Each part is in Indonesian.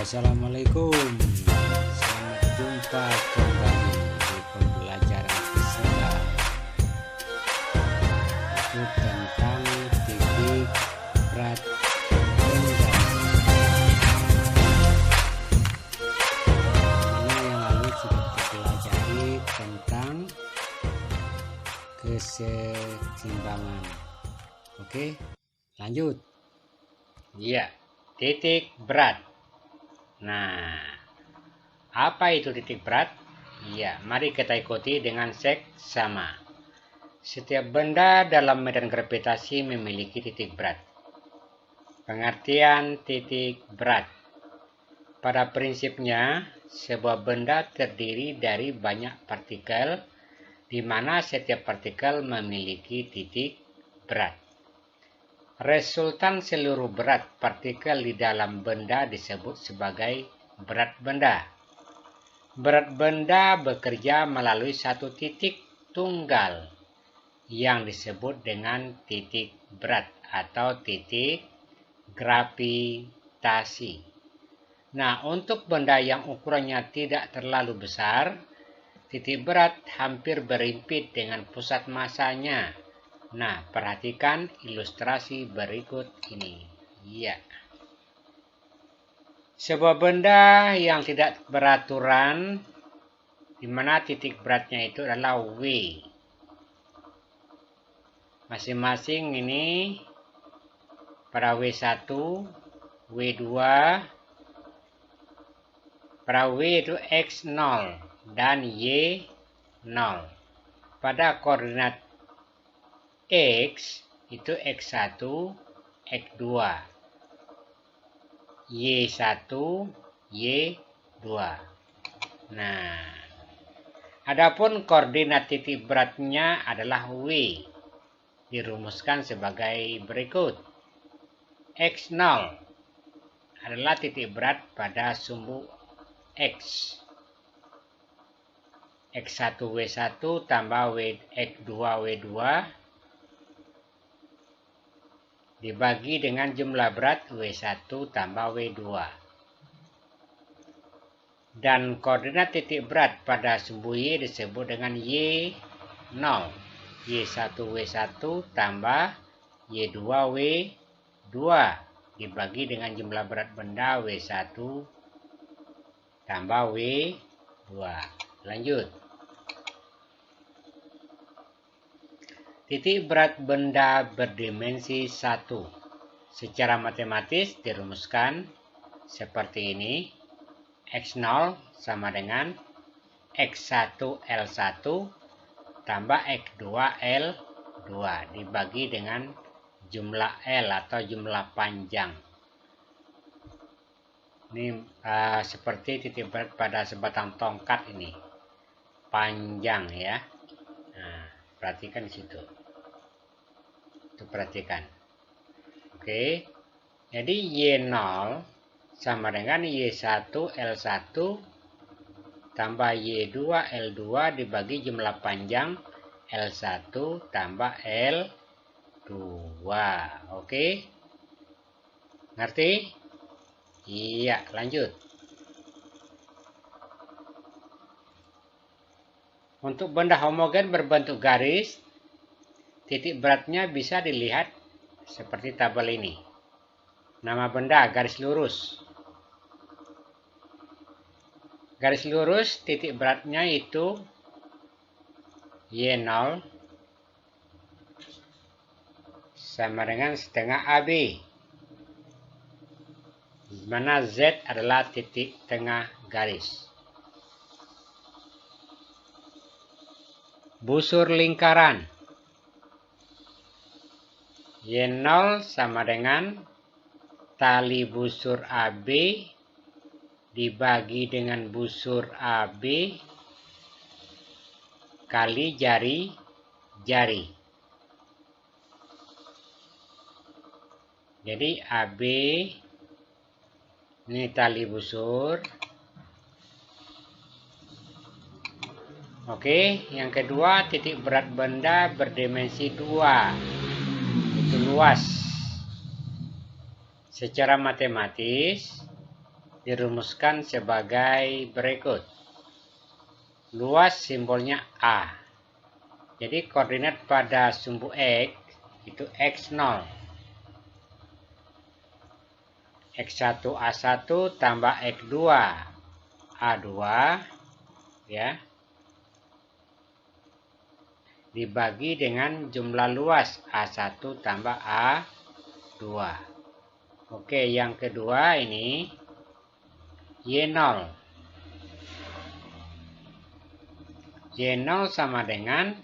Assalamualaikum, selamat jumpa kembali di pembelajaran fisika itu tentang titik berat benda. Mana yang lalu sudah kita pelajari tentang kesetimbangan. Oke, lanjut. Iya, titik berat. Nah, apa itu titik berat? Ya, mari kita ikuti dengan seksama. Setiap benda dalam medan gravitasi memiliki titik berat. Pengertian titik berat. Pada prinsipnya, sebuah benda terdiri dari banyak partikel, di mana setiap partikel memiliki titik berat. Resultan seluruh berat partikel di dalam benda disebut sebagai berat benda. Berat benda bekerja melalui satu titik tunggal yang disebut dengan titik berat atau titik gravitasi. Nah, untuk benda yang ukurannya tidak terlalu besar, titik berat hampir berimpit dengan pusat masanya. Nah, perhatikan ilustrasi berikut ini. Ya. Sebuah benda yang tidak beraturan, di mana titik beratnya itu adalah W. Masing-masing ini pada W1, W2, pada W itu X0 dan Y0. Pada koordinat X itu X1, X2, Y1, Y2. Nah, adapun koordinat titik beratnya adalah W. Dirumuskan sebagai berikut. X0 adalah titik berat pada sumbu X. X1, W1 tambah X2, W2 dibagi dengan jumlah berat W1 tambah W2. Dan koordinat titik berat pada sumbu Y disebut dengan Y0. Y1 W1 tambah Y2 W2 dibagi dengan jumlah berat benda W1 tambah W2. Lanjut. Titik berat benda berdimensi 1. Secara matematis dirumuskan seperti ini. X0 sama dengan X1 L1 tambah X2 L2 dibagi dengan jumlah L atau jumlah panjang. Ini seperti titik berat pada sebatang tongkat ini. Panjang ya. Nah, perhatikan di situ. Itu perhatikan. Oke. Jadi Y0 sama dengan Y1 L1 tambah Y2 L2 dibagi jumlah panjang L1 tambah L2. Oke. Ngerti? Iya, lanjut. Untuk benda homogen berbentuk garis, titik beratnya bisa dilihat seperti tabel ini. Nama benda garis lurus. Garis lurus titik beratnya itu Y0 sama dengan setengah AB. Di mana Z adalah titik tengah garis. Busur lingkaran. Y0 sama dengan tali busur AB dibagi dengan busur AB kali jari. Jadi AB ini tali busur. Oke, yang kedua titik berat benda berdimensi 2. Itu luas. Secara matematis dirumuskan sebagai berikut. Luas simbolnya A. Jadi koordinat pada sumbu X itu X0. X1 A1 tambah X2 A2 ya. Dibagi dengan jumlah luas A1 tambah A2. Oke, yang kedua ini Y0. Y0 sama dengan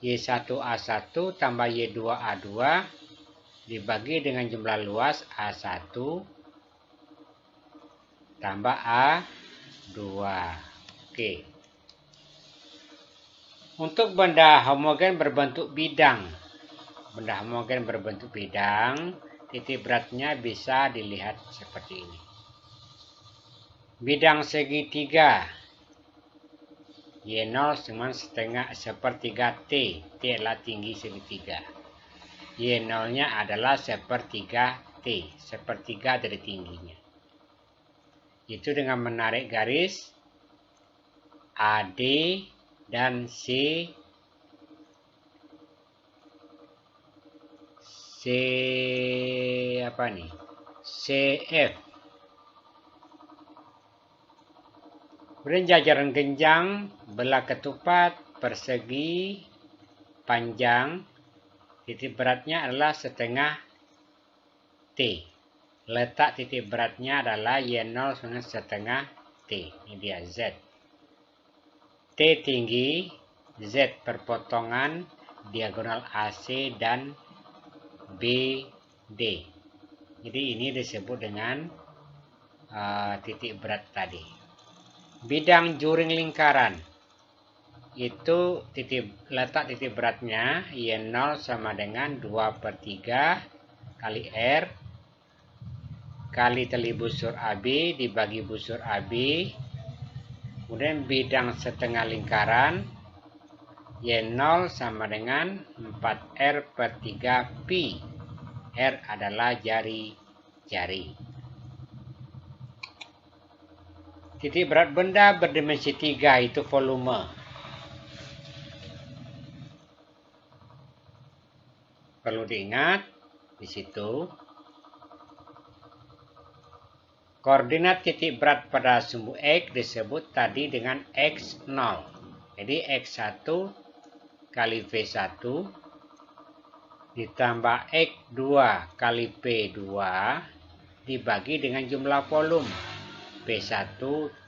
Y1A1 tambah Y2A2 dibagi dengan jumlah luas A1 tambah A2. Oke. Untuk benda homogen berbentuk bidang. Benda homogen berbentuk bidang, titik beratnya bisa dilihat seperti ini. Bidang segitiga. Y0 sama sepertiga T. T adalah tinggi segitiga. Y0-nya adalah sepertiga T. Sepertiga dari tingginya. Itu dengan menarik garis AD dan CF. Kemudian jajaran genjang, belah ketupat, persegi, panjang, titik beratnya adalah setengah T. Letak titik beratnya adalah Y0 dengan setengah T. Ini dia Z. T tinggi, Z perpotongan, diagonal AC dan BD. Jadi ini disebut dengan titik berat tadi. Bidang juring lingkaran. Itu letak titik beratnya Y0 sama dengan 2/3 kali R kali tali busur AB dibagi busur AB. Kemudian bidang setengah lingkaran Y0 sama dengan 4R/3 pi. R adalah jari-jari. Titik berat benda berdimensi 3 itu volume. Perlu diingat di situ. Koordinat titik berat pada sumbu X disebut tadi dengan X0. Jadi X1 kali V1 ditambah X2 kali P2 dibagi dengan jumlah volume P1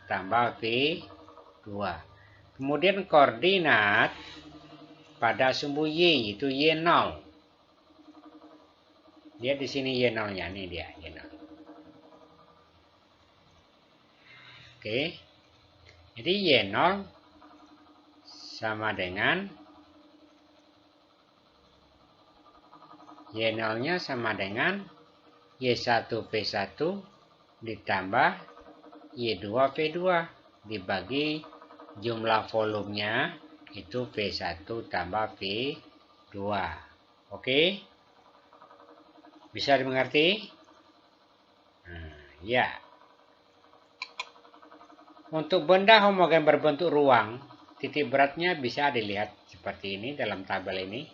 tambah V2. Kemudian koordinat pada sumbu Y itu Y0. Lihat di sini Y0-nya, ini dia Y0. Oke, jadi Y0 sama dengan Y0-nya sama dengan Y1P1 ditambah Y2P2 dibagi jumlah volumenya itu V1 tambah V2. Oke, bisa dimengerti? Ya. Untuk benda homogen berbentuk ruang, titik beratnya bisa dilihat seperti ini dalam tabel ini.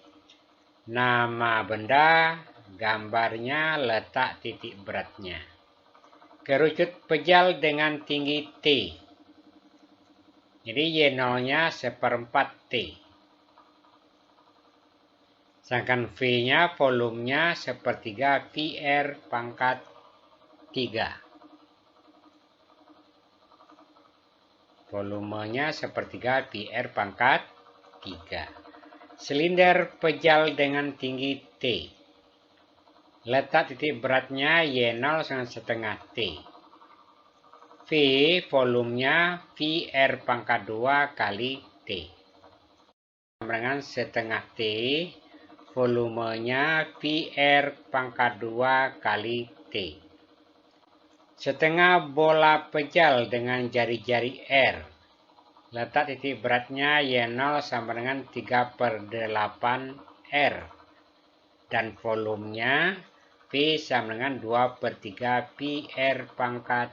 Nama benda, gambarnya, letak titik beratnya. Kerucut pejal dengan tinggi T. Jadi Y0-nya 1/4 T. Sedangkan V-nya volumenya 1/3 PR pangkat 3. Volumenya 1/3 PR pangkat 3. Silinder pejal dengan tinggi T. Letak titik beratnya Y0 dengan setengah T. V volumenya VR pangkat 2 kali T. Dengan setengah T. Volumenya VR pangkat 2 kali T. Setengah bola pejal dengan jari-jari R. Letak titik beratnya Y0 sama dengan 3/8 R. Dan volumenya V sama dengan 2/3 pi R pangkat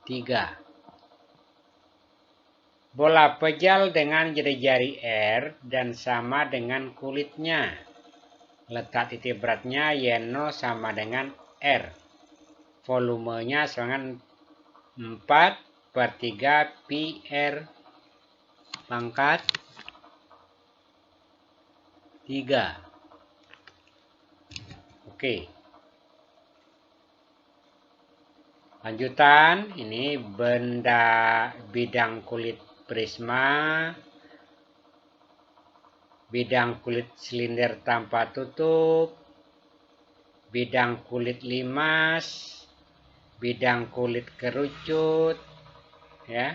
3. Bola pejal dengan jari-jari R dan sama dengan kulitnya. Letak titik beratnya Y0 sama dengan R. Volumenya sama dengan 4/3 pi R pangkat 3. Oke. Lanjutan, ini benda bidang kulit prisma, bidang kulit silinder tanpa tutup, bidang kulit limas, bidang kulit kerucut, ya,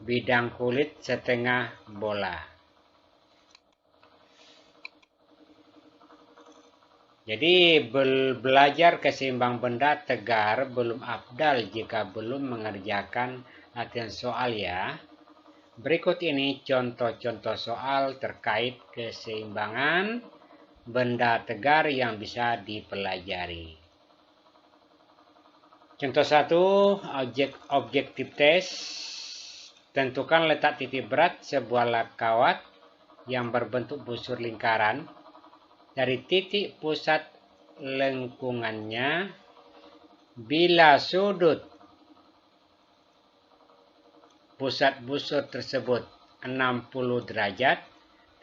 bidang kulit setengah bola. Jadi belajar keseimbang benda tegar belum afdal jika belum mengerjakan latihan soal ya. Berikut ini contoh-contoh soal terkait keseimbangan benda tegar yang bisa dipelajari. Contoh 1, objektif tes. Tentukan letak titik berat sebuah kawat yang berbentuk busur lingkaran dari titik pusat lengkungannya bila sudut pusat busur tersebut 60 derajat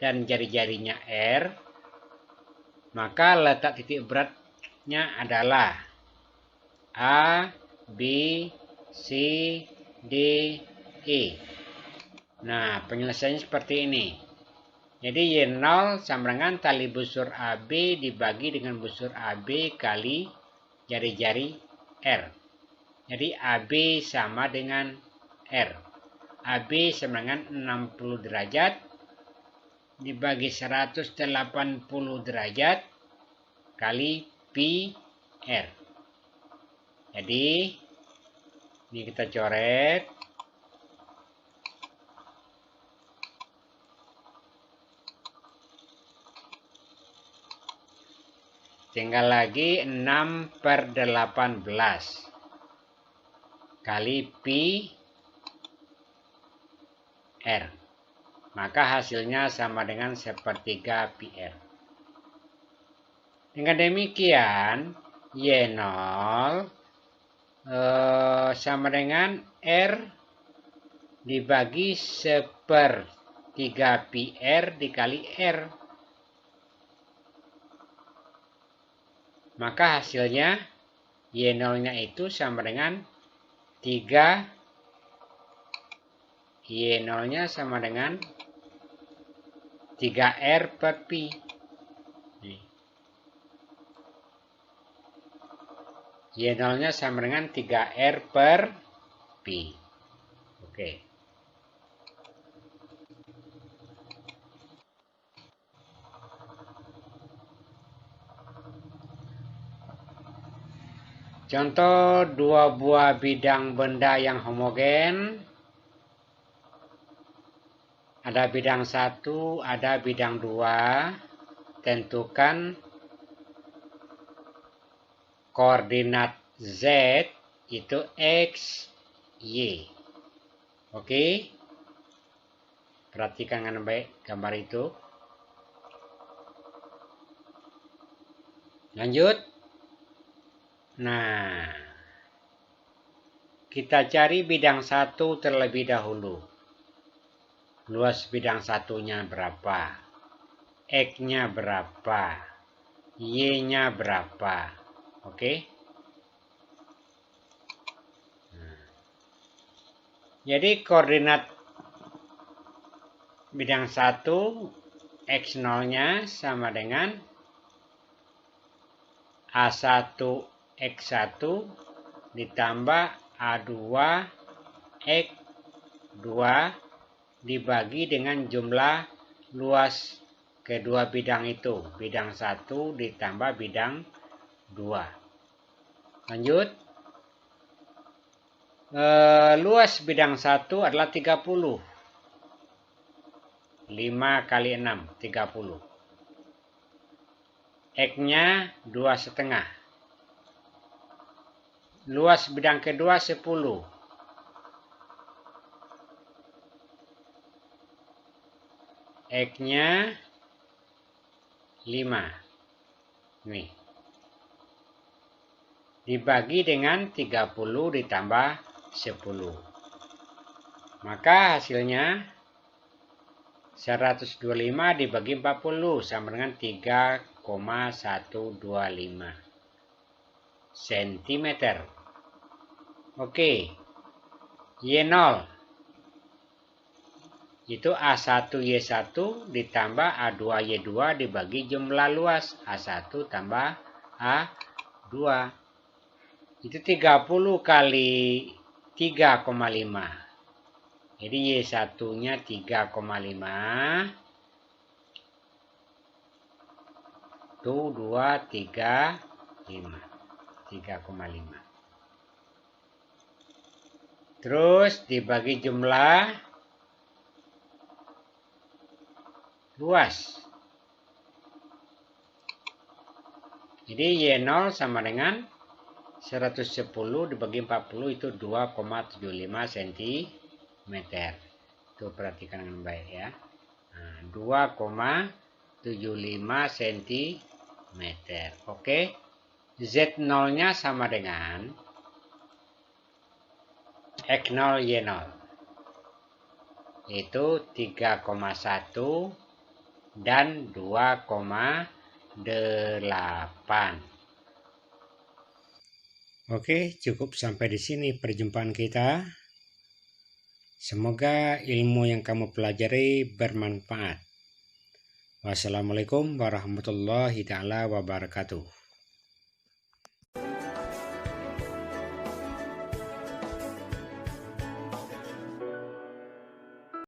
dan jari-jarinya R, maka letak titik beratnya adalah A, B, C, D, E. Nah, penyelesaiannya seperti ini. Jadi Y0 sama dengan tali busur AB dibagi dengan busur AB kali jari-jari R. Jadi AB sama dengan R. AB sama dengan 60 derajat dibagi 180 derajat kali pi R. Jadi ini kita coret. Tinggal lagi 6/18 kali pi R. Maka hasilnya sama dengan 1/3 pi R. Dengan demikian, Y0 sama dengan R dibagi 1/3 pi R dikali R. Maka hasilnya Y0-nya itu sama dengan 3. Y0-nya sama dengan 3R per pi. Y0-nya sama dengan 3R per pi. Oke. Contoh 2 buah bidang benda yang homogen. Ada bidang 1, ada bidang 2. Tentukan koordinat Z itu X, Y. Oke. Perhatikan dengan baik gambar itu. Lanjut. Nah, kita cari bidang 1 terlebih dahulu. Luas bidang 1-nya berapa? X-nya berapa? Y-nya berapa? Oke. Jadi koordinat bidang 1 X0-nya sama dengan A1 X1 ditambah A2 X2 dibagi dengan jumlah luas kedua bidang itu. Bidang 1 ditambah bidang 2. Lanjut. Luas bidang 1 adalah 30. 5 kali 6, 30. X-nya 2,5. Luas bidang kedua 10. X-nya 5. Nih. Dibagi dengan 30 ditambah 10. Maka hasilnya 125 dibagi 40 sama dengan 3,125 cm. Oke. Y0 itu A1Y1 ditambah A2Y2 dibagi jumlah luas A1 tambah A2. Itu 30 kali 3,5. Jadi Y1-nya 3,5. Tuh 2, 3, 5. 3,5. Terus dibagi jumlah luas. Jadi Y0 sama dengan 110 dibagi 40 itu 2,75 cm. Tuh perhatikan dengan baik ya. Nah, 2,75 cm. Oke. Z0-nya sama dengan X0 Y0. Itu 3,1 dan 2,8. Oke, cukup sampai di sini perjumpaan kita. Semoga ilmu yang kamu pelajari bermanfaat. Wassalamualaikum warahmatullahi taala wabarakatuh.